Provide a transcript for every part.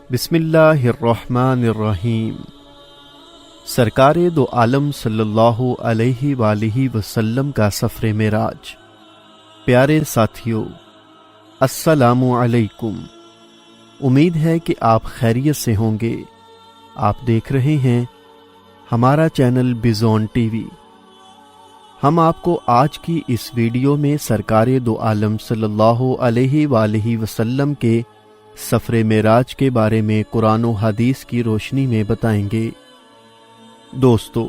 بسم اللہ الرحمن الرحیم۔ سرکار دو عالم صلی اللہ علیہ وآلہ وسلم کا سفر معراج۔ پیارے ساتھیو، السلام علیکم۔ امید ہے کہ آپ خیریت سے ہوں گے۔ آپ دیکھ رہے ہیں ہمارا چینل بیزون ٹی وی۔ ہم آپ کو آج کی اس ویڈیو میں سرکار دو عالم صلی اللہ علیہ وآلہ وسلم کے سفر معراج کے بارے میں قرآن و حدیث کی روشنی میں بتائیں گے۔ دوستو،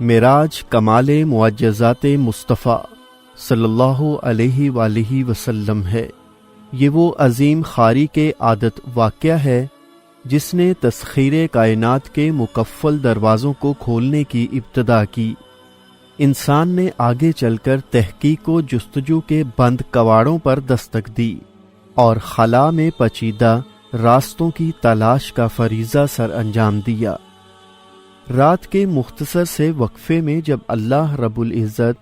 معراج کمال معجزات مصطفیٰ صلی اللہ علیہ وآلہ وسلم ہے۔ یہ وہ عظیم خاری کے عادت واقعہ ہے جس نے تسخیر کائنات کے مکفل دروازوں کو کھولنے کی ابتدا کی۔ انسان نے آگے چل کر تحقیق و جستجو کے بند کواڑوں پر دستک دی اور خلا میں پیچیدہ راستوں کی تلاش کا فریضہ سر انجام دیا۔ رات کے مختصر سے وقفے میں جب اللہ رب العزت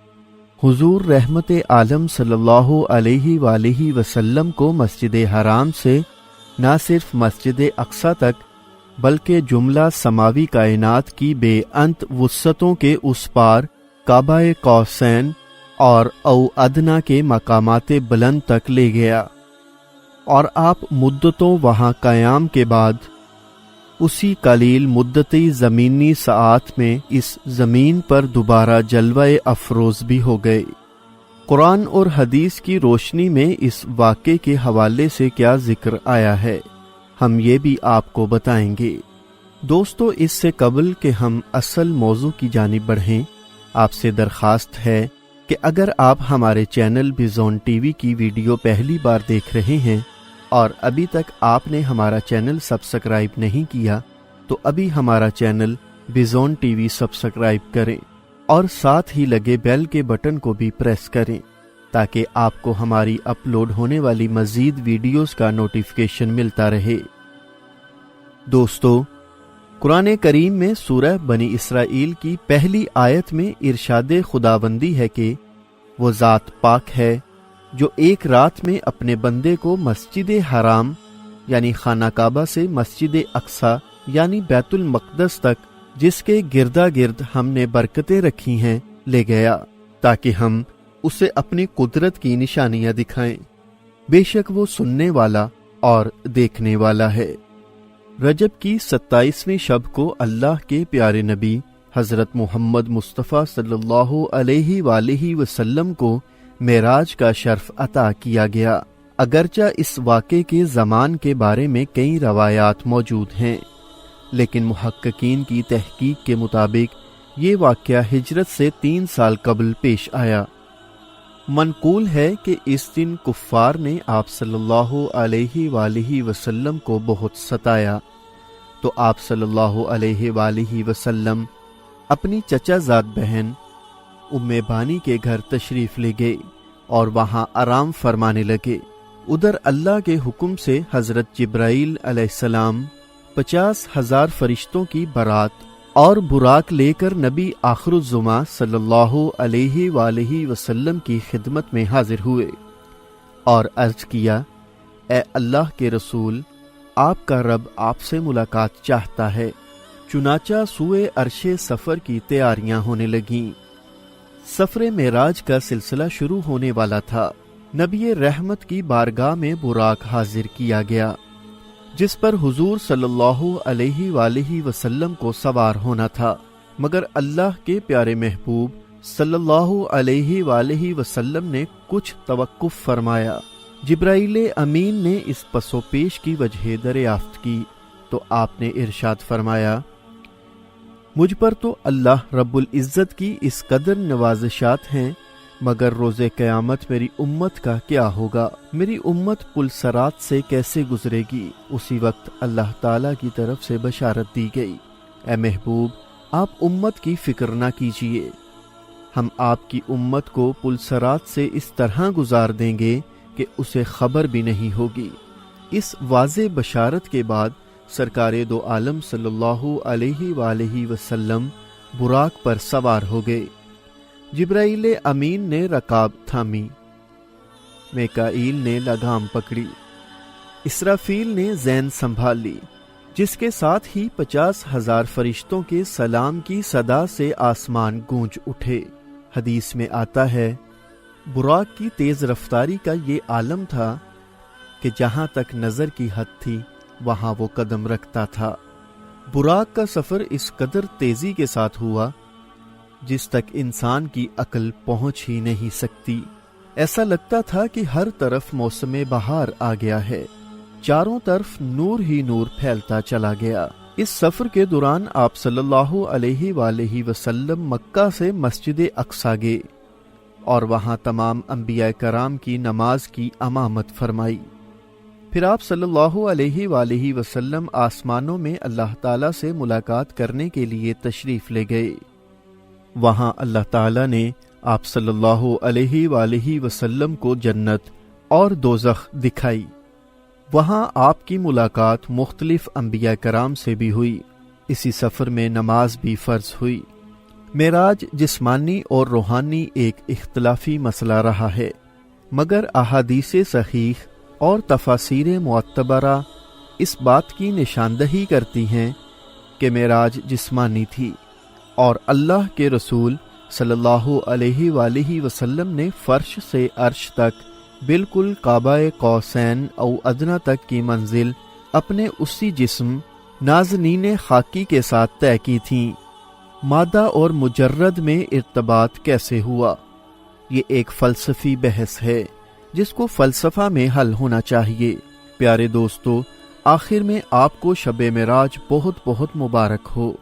حضور رحمت عالم صلی اللہ علیہ وآلہ وسلم کو مسجد حرام سے نہ صرف مسجد اقصی تک بلکہ جملہ سماوی کائنات کی بے انت وسعتوں کے اس پار کعبہ قوسین اور او ادنا کے مقامات بلند تک لے گیا، اور آپ مدتوں وہاں قیام کے بعد اسی قلیل مدتی زمینی ساعات میں اس زمین پر دوبارہ جلوہ افروز بھی ہو گئے۔ قرآن اور حدیث کی روشنی میں اس واقعے کے حوالے سے کیا ذکر آیا ہے، ہم یہ بھی آپ کو بتائیں گے۔ دوستو، اس سے قبل کہ ہم اصل موضوع کی جانب بڑھیں، آپ سے درخواست ہے کہ اگر آپ ہمارے چینل بیزون ٹی وی کی ویڈیو پہلی بار دیکھ رہے ہیں اور ابھی تک آپ نے ہمارا چینل سبسکرائب نہیں کیا تو ابھی ہمارا چینل بیزون ٹی وی سبسکرائب کریں اور ساتھ ہی لگے بیل کے بٹن کو بھی پریس کریں تاکہ آپ کو ہماری اپلوڈ ہونے والی مزید ویڈیوز کا نوٹیفیکیشن ملتا رہے۔ دوستو، قرآن کریم میں سورہ بنی اسرائیل کی پہلی آیت میں ارشاد خداوندی ہے کہ وہ ذات پاک ہے جو ایک رات میں اپنے بندے کو مسجد حرام یعنی خانہ کعبہ سے مسجد اقصی یعنی بیت المقدس تک، جس کے گردا گرد ہم نے برکتیں رکھی ہیں، لے گیا تاکہ ہم اسے اپنی قدرت کی نشانیاں دکھائیں۔ بے شک وہ سننے والا اور دیکھنے والا ہے۔ رجب کی 27ویں شب کو اللہ کے پیارے نبی حضرت محمد مصطفیٰ صلی اللہ علیہ وآلہ وسلم کو معراج کا شرف عطا کیا گیا۔ اگرچہ اس واقعے کے زمان کے بارے میں کئی روایات موجود ہیں، لیکن محققین کی تحقیق کے مطابق یہ واقعہ ہجرت سے 3 سال قبل پیش آیا۔ منقول ہے کہ اس دن کفار نے آپ صلی اللہ علیہ وآلہ وسلم کو بہت ستایا، تو آپ صلی اللہ علیہ وآلہ وسلم اپنی چچا زاد بہن ام بانی کے گھر تشریف لے گئے اور وہاں آرام فرمانے لگے۔ ادھر اللہ کے حکم سے حضرت جبرائیل علیہ السلام 50,000 فرشتوں کی بارات اور براق لے کر نبی آخر الزماں صلی اللہ علیہ وآلہ وسلم کی خدمت میں حاضر ہوئے اور عرض کیا، اے اللہ کے رسول، آپ کا رب آپ سے ملاقات چاہتا ہے۔ چنانچہ سوئے عرش سفر کی تیاریاں ہونے لگیں۔ سفر معراج کا سلسلہ شروع ہونے والا تھا۔ نبی رحمت کی بارگاہ میں براق حاضر کیا گیا جس پر حضور صلی اللہ علیہ وآلہ وسلم کو سوار ہونا تھا، مگر اللہ کے پیارے محبوب صلی اللہ علیہ وآلہ وسلم نے کچھ توقف فرمایا۔ جبرائیل امین نے اس پس و پیش کی وجہ دریافت کی تو آپ نے ارشاد فرمایا، مجھ پر تو اللہ رب العزت کی اس قدر نوازشات ہیں، مگر روز قیامت میری امت کا کیا ہوگا؟ میری امت پل صراط سے کیسے گزرے گی؟ اسی وقت اللہ تعالیٰ کی طرف سے بشارت دی گئی، اے محبوب، آپ امت کی فکر نہ کیجیے، ہم آپ کی امت کو پل صراط سے اس طرح گزار دیں گے کہ اسے خبر بھی نہیں ہوگی۔ اس واضح بشارت کے بعد سرکار دو عالم صلی اللہ علیہ وآلہ وسلم براق پر سوار ہو گئے۔ جبرائیل امین نے رکاب تھامی، میکائیل نے لگام پکڑی، اسرافیل نے زین سنبھال لی، جس کے ساتھ ہی 50,000 فرشتوں کے سلام کی صدا سے آسمان گونج اٹھے۔ حدیث میں آتا ہے براق کی تیز رفتاری کا یہ عالم تھا کہ جہاں تک نظر کی حد تھی وہاں وہ قدم رکھتا تھا۔ براق کا سفر اس قدر تیزی کے ساتھ ہوا جس تک انسان کی عقل پہنچ ہی نہیں سکتی۔ ایسا لگتا تھا کہ ہر طرف موسم بہار آ گیا ہے، چاروں طرف نور ہی نور پھیلتا چلا گیا۔ اس سفر کے دوران آپ صلی اللہ علیہ وآلہ وسلم مکہ سے مسجد اقصی گئے اور وہاں تمام انبیاء کرام کی نماز کی امامت فرمائی۔ پھر آپ صلی اللہ علیہ وآلہ وسلم آسمانوں میں اللہ تعالیٰ سے ملاقات کرنے کے لیے تشریف لے گئے۔ وہاں اللہ تعالیٰ نے آپ صلی اللہ علیہ وآلہ وسلم کو جنت اور دوزخ دکھائی۔ وہاں آپ کی ملاقات مختلف انبیاء کرام سے بھی ہوئی۔ اسی سفر میں نماز بھی فرض ہوئی۔ معراج جسمانی اور روحانی ایک اختلافی مسئلہ رہا ہے، مگر احادیث صحیح اور تفاسیر معتبرہ اس بات کی نشاندہی کرتی ہیں کہ معراج جسمانی تھی اور اللہ کے رسول صلی اللہ علیہ وآلہ وسلم نے فرش سے عرش تک بالکل قاب قوسین او ادنیٰ تک کی منزل اپنے اسی جسم نازنین خاکی کے ساتھ طے کی تھیں۔ مادہ اور مجرد میں ارتباط کیسے ہوا؟ یہ ایک فلسفی بحث ہے جس کو فلسفہ میں حل ہونا چاہیے۔ پیارے دوستو، آخر میں آپ کو شب معراج بہت بہت مبارک ہو۔